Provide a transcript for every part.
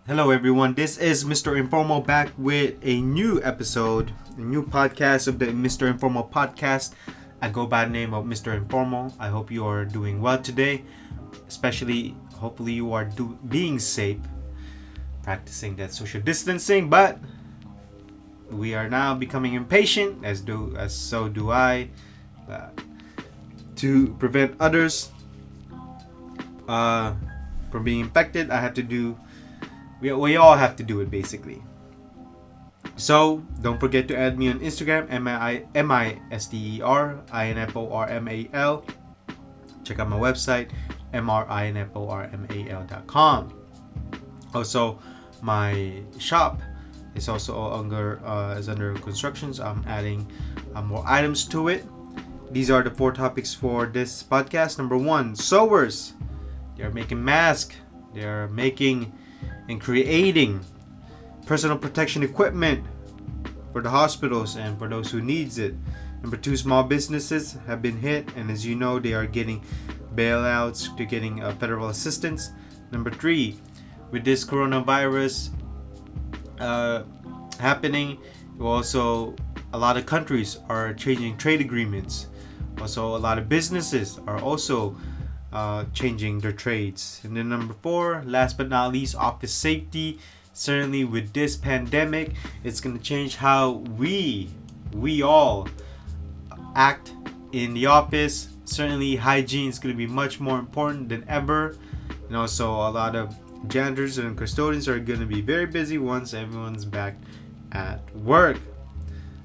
Hello, everyone. This is Mr. Informal back with a new episode, a new podcast of the Mr. Informal podcast. I go by the name of Mr. Informal. I hope you are doing well today, especially hopefully you are being safe, practicing that social distancing. But we are now becoming impatient, as so do I, uh, to prevent others from being infected. I have to do. We all have to do it basically. So don't forget to add me on Instagram, MISTERINFORMAL. Check out my website, MRINFORMAL.com. Also, my shop is also under construction. So I'm adding more items to it. These are the 4 topics for this podcast. Number 1, sewers. They are making masks. They are making and creating personal protection equipment for the hospitals and for those who needs it. Number 2, small businesses have been hit, and as you know, they are getting bailouts, they're getting federal assistance. Number 3, with this coronavirus happening, also a lot of countries are changing trade agreements. Also, a lot of businesses are also changing their trades. And then number 4, last but not least, office safety. Certainly with this pandemic, it's going to change how we all act in the office. Certainly hygiene is going to be much more important than ever. And also a lot of janitors and custodians are going to be very busy once everyone's back at work.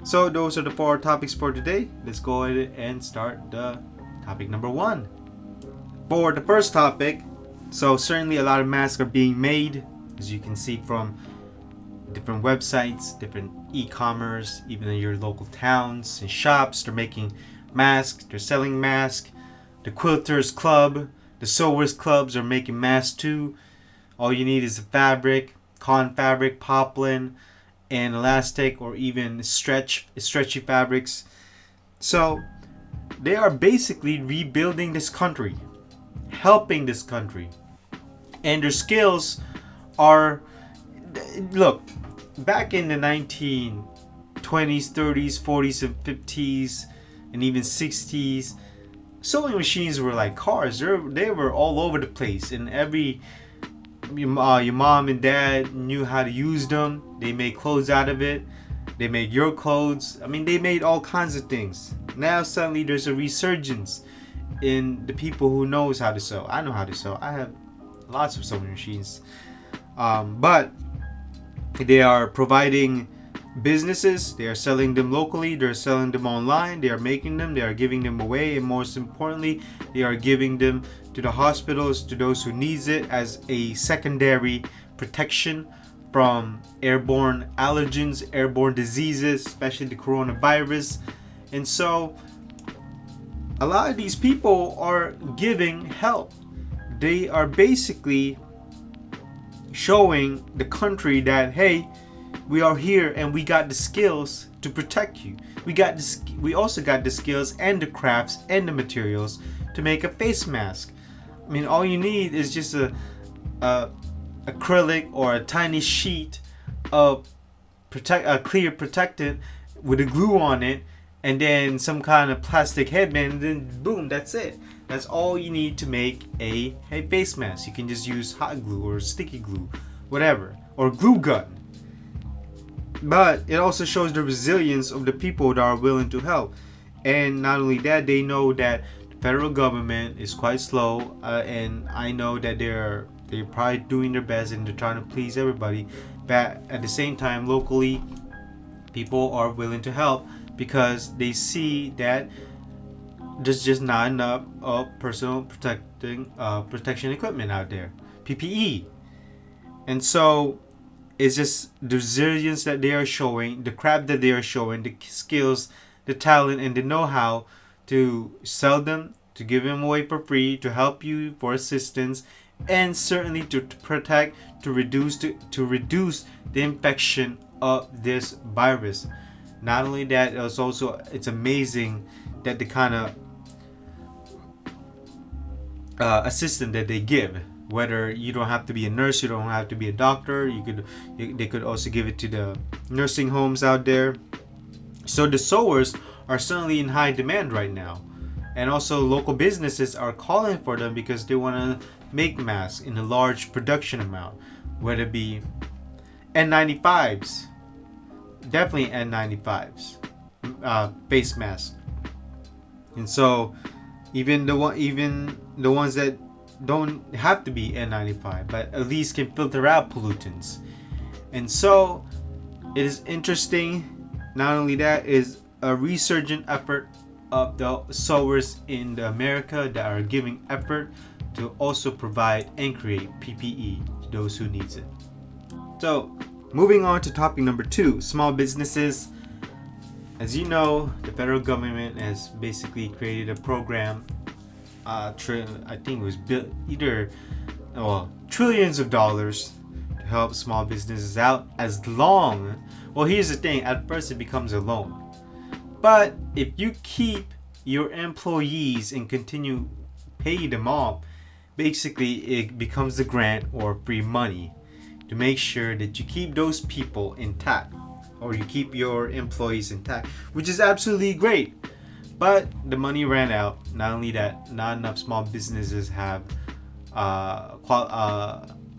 So those are the 4 topics for today. Let's go ahead and start the topic number 1. For the first topic, so certainly a lot of masks are being made, as you can see from different websites, different e-commerce, even in your local towns and shops. They're making masks, they're selling masks. The Quilters Club, the Sewers Clubs are making masks too. All you need is a fabric, cotton fabric, poplin, and elastic, or even stretchy fabrics. So they are basically rebuilding this country, helping this country, and their skills are, look, back in the 1920s, 30s, 40s, and 50s, and even 60s, sewing machines were like cars. They were all over the place, and your mom and dad knew how to use them. They made clothes out of it. They made your clothes. I mean, they made all kinds of things. Now suddenly there's a resurgence in the people who knows how to sew. I know how to sew. I have lots of sewing machines. But they are providing businesses. They are selling them locally. They're selling them online. They are making them. They are giving them away. And most importantly, they are giving them to the hospitals, to those who needs it, as a secondary protection from airborne allergens, airborne diseases, especially the coronavirus. And so a lot of these people are giving help. They are basically showing the country that, hey, we are here and we got the skills to protect you. We also got the skills and the crafts and the materials to make a face mask. I mean, all you need is just a acrylic or a tiny sheet of clear protectant with a glue on it, and then some kind of plastic headband, and then boom, that's it. That's all you need to make a face mask. You can just use hot glue or sticky glue, whatever, or glue gun. But it also shows the resilience of the people that are willing to help. And not only that, they know that the federal government is quite slow, and I know that they're probably doing their best and they're trying to please everybody. But at the same time, locally, people are willing to help because they see that there's just not enough of personal protection equipment out there, PPE. And so it's just the resilience that they are showing, the craft that they are showing, the skills, the talent, and the know-how to sell them, to give them away for free, to help you for assistance, and certainly to protect, to reduce the infection of this virus. Not only that, it's amazing that the kind of assistance that they give. Whether you don't have to be a nurse, you don't have to be a doctor. They could also give it to the nursing homes out there. So the sewers are certainly in high demand right now, and also local businesses are calling for them because they want to make masks in a large production amount, whether it be N95s, definitely N95s, face masks. And so even the ones that don't have to be N95, but at least can filter out pollutants. And so it is interesting. Not only that, is a resurgent effort of the sewers in America that are giving effort to also provide and create PPE to those who needs it. So moving on to topic number 2, small businesses. As you know, the federal government has basically created a program. I think it was trillions of dollars to help small businesses out. Well, here's the thing: at first it becomes a loan, but if you keep your employees and continue pay them off, basically it becomes a grant or free money to make sure that you keep those people intact, or you keep your employees intact, which is absolutely great. But the money ran out. Not only that, not enough small businesses have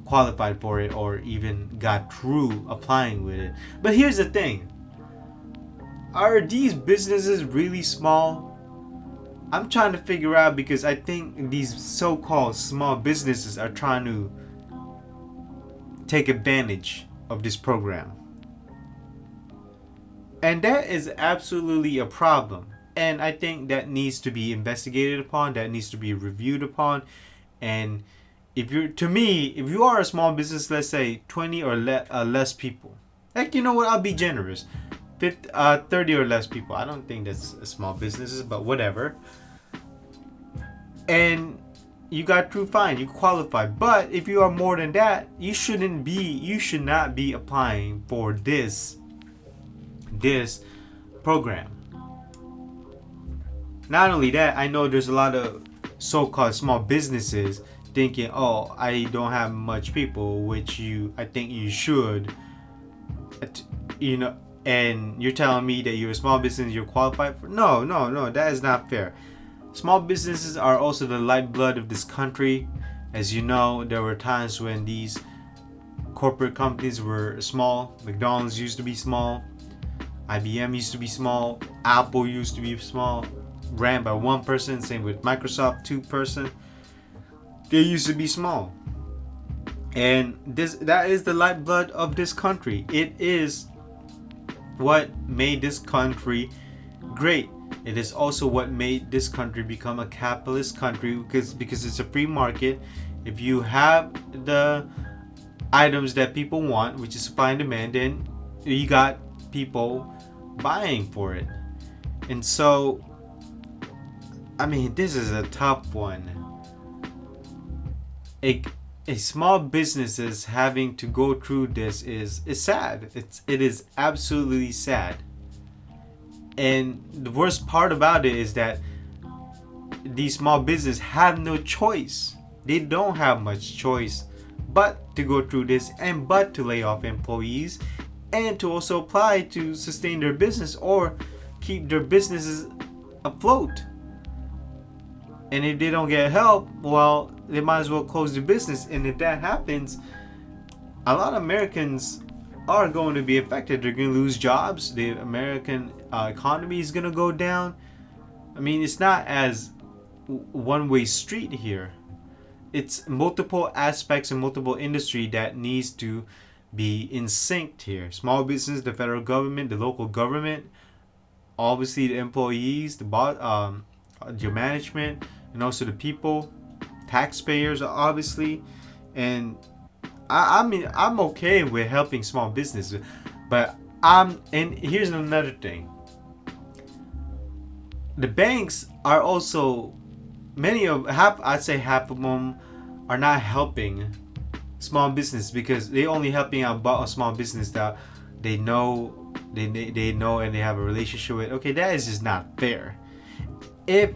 qualified for it or even got through applying with it. But here's the thing: are these businesses really small? I'm trying to figure out, because I think these so-called small businesses are trying to take advantage of this program. And that is absolutely a problem. And I think that needs to be investigated upon, that needs to be reviewed upon. And if you are a small business, let's say 20 or less people, heck, you know what, I'll be generous, 30 or less people. I don't think that's a small businesses, but whatever. And you got through fine, you qualify. But if you are more than that, you should not be applying for this program. Not only that, I know there's a lot of so-called small businesses thinking, oh, I don't have much people, which I think you should, and you're telling me that you're a small business, you're qualified for. No, that is not fair. Small businesses are also the lifeblood of this country. As you know, there were times when these corporate companies were small. McDonald's used to be small, IBM used to be small, Apple used to be small, ran by one person. Same with Microsoft, 2-person. They used to be small, and that is the lifeblood of this country. It is what made this country great. It is also what made this country become a capitalist country, because it's a free market. If you have the items that people want, which is supply and demand, then you got people buying for it. And so, I mean, this is a tough one. A small businesses having to go through this is sad. It is absolutely sad. And the worst part about it is that these small businesses have no choice. They don't have much choice but to go through this, and but to lay off employees, and to also apply to sustain their business or keep their businesses afloat. And if they don't get help, well, they might as well close their business. And if that happens, a lot of Americans are going to be affected. They're going to lose jobs. The American economy is going to go down. I mean, it's not as one-way street here. It's multiple aspects and multiple industry that needs to be in sync here. Small business, the federal government, the local government, obviously the employees, your management, and also the people, taxpayers, obviously. And I mean, I'm okay with helping small businesses, but and here's another thing. The banks are also, I'd say half of them are not helping small business, because they only helping out a small business that they know and they have a relationship with. Okay, that is just not fair. If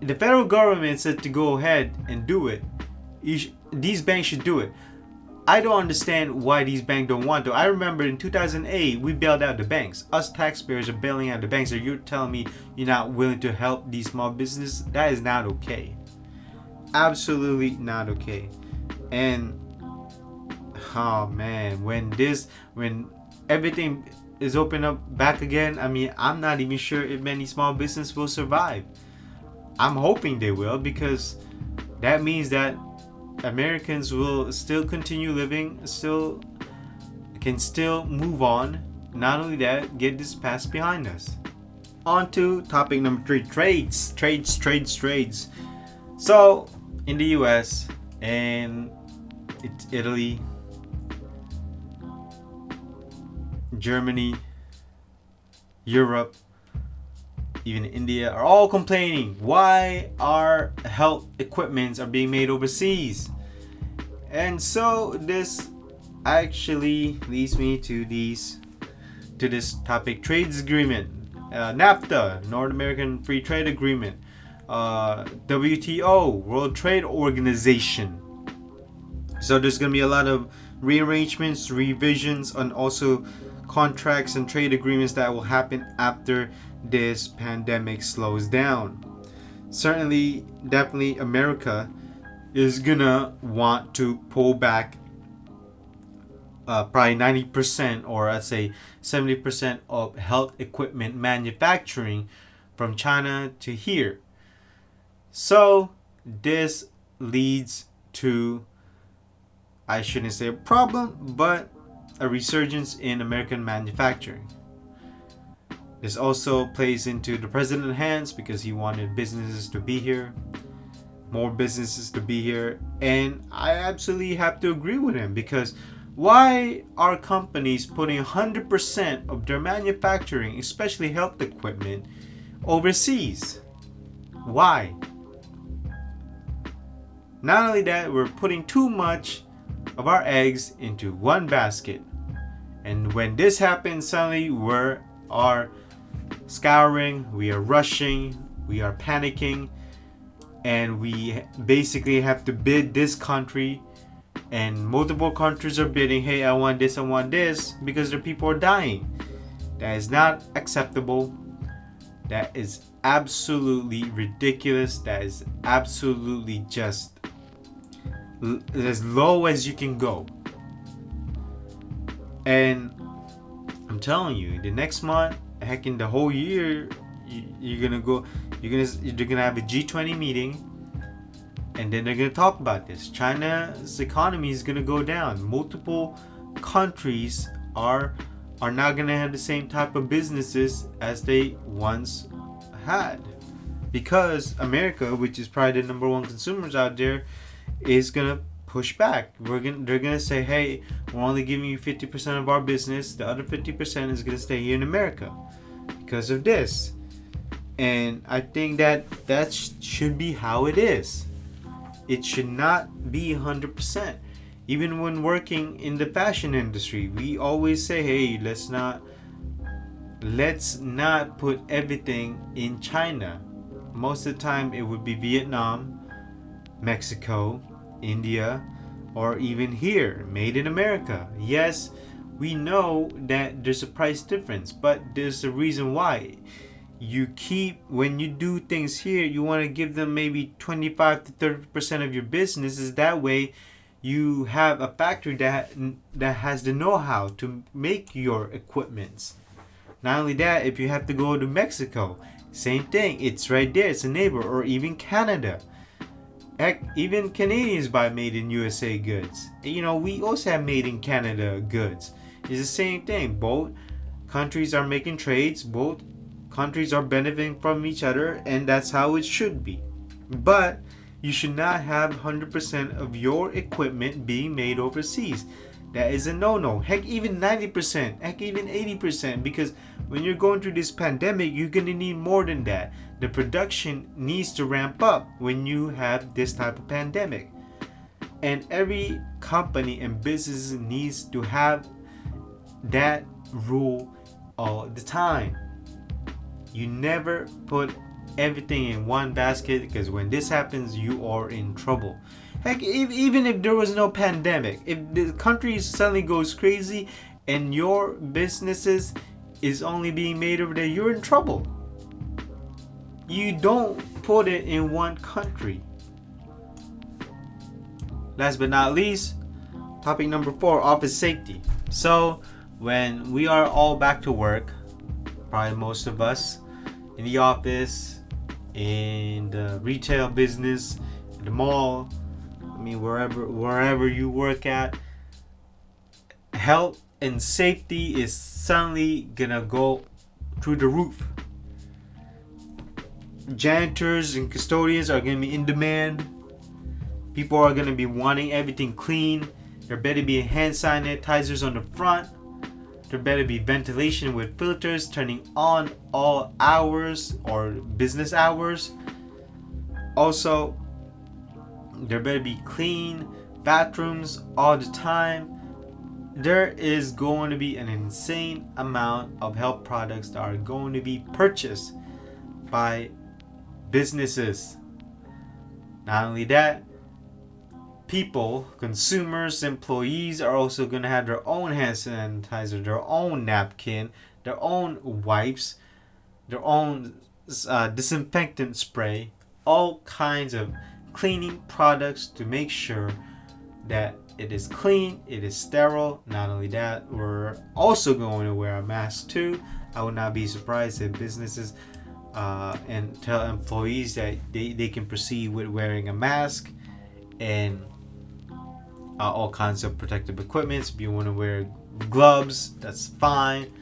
the federal government said to go ahead and do it, these banks should do it. I don't understand why these banks don't want to. I remember in 2008, we bailed out the banks. Us taxpayers are bailing out the banks. And you're telling me you're not willing to help these small businesses? That is not okay. Absolutely not okay. And oh man, when everything is open up back again, I mean, I'm not even sure if many small businesses will survive. I'm hoping they will, because that means that Americans will still continue living, can still move on. Not only that, get this past behind us. On to topic number 3, trades. So in the US and it's Italy, Germany, Europe, even India are all complaining why our health equipments are being made overseas. And so this actually leads me to this topic: trades agreement, NAFTA, North American Free Trade Agreement, WTO, World Trade Organization. So there's going to be a lot of rearrangements, revisions, and also contracts and trade agreements that will happen after this pandemic slows down. Certainly, definitely America is gonna want to pull back probably 90%, or I'd say 70% of health equipment manufacturing from China to here. So this leads to, I shouldn't say a problem, but a resurgence in American manufacturing. This also plays into the president's hands because he wanted businesses to be here, more businesses to be here, and I absolutely have to agree with him, because why are companies putting 100% of their manufacturing, especially health equipment, overseas? Why? Not only that, we're putting too much of our eggs into one basket. And when this happens, suddenly we are scouring, we are rushing, we are panicking, and we basically have to bid this country, and multiple countries are bidding, hey, I want this, because their people are dying. That is not acceptable. That is absolutely ridiculous. That is absolutely just as low as you can go. And I'm telling you, the next month, heck, in the whole year, you're gonna have a G20 meeting, and then they're gonna talk about this. China's economy is gonna go down. Multiple countries are not gonna have the same type of businesses as they once had, because America, which is probably the number one consumers out there, is gonna push back. They're gonna say, hey, we're only giving you 50% of our business. The other 50% is gonna stay here in America because of this. And I think that should be how it is. It should not be 100%. Even when working in the fashion industry, we always say, hey, let's not put everything in China. Most of the time it would be Vietnam, Mexico, India, or even here, made in America. Yes, we know that there's a price difference, but there's a reason why. When you do things here, you want to give them maybe 25 to 30% of your business. Is that way you have a factory that has the know-how to make your equipments. Not only that, if you have to go to Mexico, same thing. It's right there. It's a neighbor. Or even Canada. Heck, even Canadians buy made in USA goods. We also have made in Canada goods. It's the same thing. Both countries are making trades. Both countries are benefiting from each other, and that's how it should be. But you should not have 100% of your equipment being made overseas. That is a no-no. Heck, even 90%. Heck, even 80%. Because when you're going through this pandemic, you're going to need more than that. The production needs to ramp up when you have this type of pandemic. And every company and business needs to have that rule all the time. You never put everything in one basket, because when this happens, you are in trouble. Heck, even if there was no pandemic, if the country suddenly goes crazy and your businesses is only being made over there, you're in trouble. You don't put it in one country. Last but not least, topic number 4, office safety. So when we are all back to work, probably most of us in the office, in the retail business, in the mall, wherever you work at, health and safety is suddenly gonna go through the roof. Janitors and custodians are gonna be in demand. People are gonna be wanting everything clean. There better be hand sanitizers on the front. There better be ventilation with filters turning on all hours or business hours. Also, there better be clean bathrooms all the time. There is going to be an insane amount of health products that are going to be purchased by businesses. Not only that, people, consumers, employees are also going to have their own hand sanitizer, their own napkin, their own wipes, their own disinfectant spray, all kinds of cleaning products to make sure that it is clean, it is sterile. Not only that, we're also going to wear a mask too. I would not be surprised if businesses and tell employees that they can proceed with wearing a mask and all kinds of protective equipment. If you want to wear gloves, that's fine.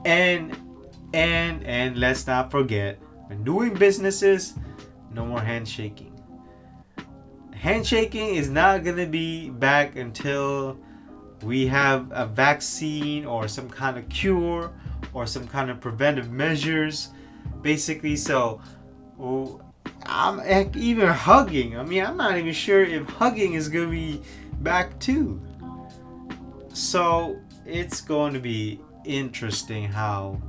And let's not forget, when doing businesses, no more handshaking. Handshaking is not gonna be back until we have a vaccine or some kind of cure or some kind of preventive measures, basically. So I'm even hugging. I'm not even sure if hugging is gonna be back too. So it's going to be interesting how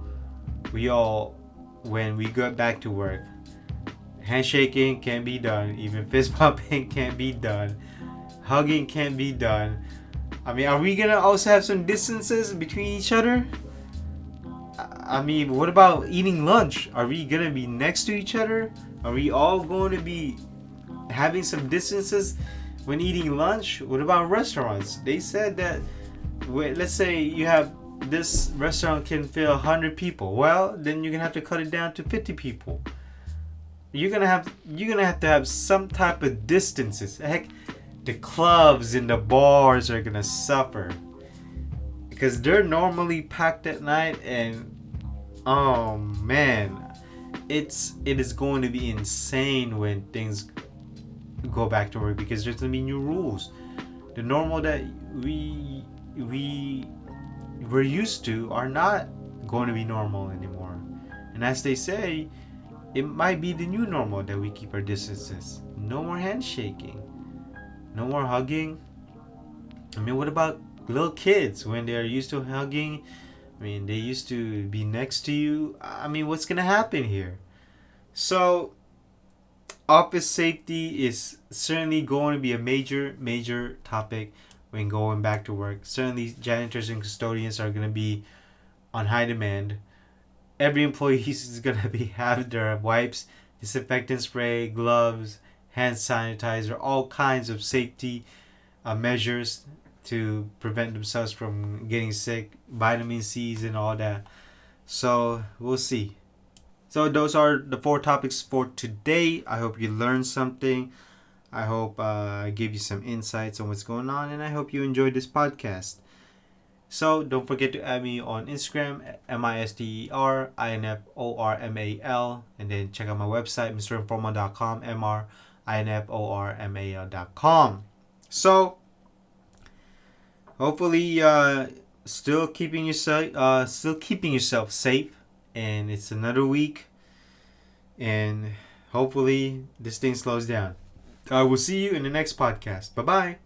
when we get back to work, handshaking can be done, even fist pumping can be done, hugging can be done. Are we gonna also have some distances between each other? What about eating lunch? Are we gonna be next to each other? Are we all going to be having some distances when eating lunch? What about restaurants? They said that, let's say you have this restaurant can fill 100 people. Well, then you're gonna have to cut it down to 50 people. You're gonna have to have some type of distances. Heck, the clubs and the bars are gonna suffer because they're normally packed at night, and oh man, it is going to be insane when things go back to work, because there's gonna be new rules. The normal that we were used to are not going to be normal anymore. And as they say, it might be the new normal that we keep our distances. No more handshaking. No more hugging. What about little kids when they're used to hugging? They used to be next to you. What's going to happen here? So, office safety is certainly going to be a major topic when going back to work. Certainly, janitors and custodians are going to be on high demand. Every employee is going to have their wipes, disinfectant spray, gloves, hand sanitizer, all kinds of safety measures to prevent themselves from getting sick, vitamin C's and all that. So we'll see. So those are the 4 topics for today. I hope you learned something. I hope I gave you some insights on what's going on, and I hope you enjoyed this podcast. So don't forget to add me on Instagram, MISTERINFORMAL, and then check out my website, mrinformal.com, MRINFORMAL.com. So hopefully still keeping yourself safe, and it's another week, and hopefully this thing slows down. I will see you in the next podcast. Bye-bye.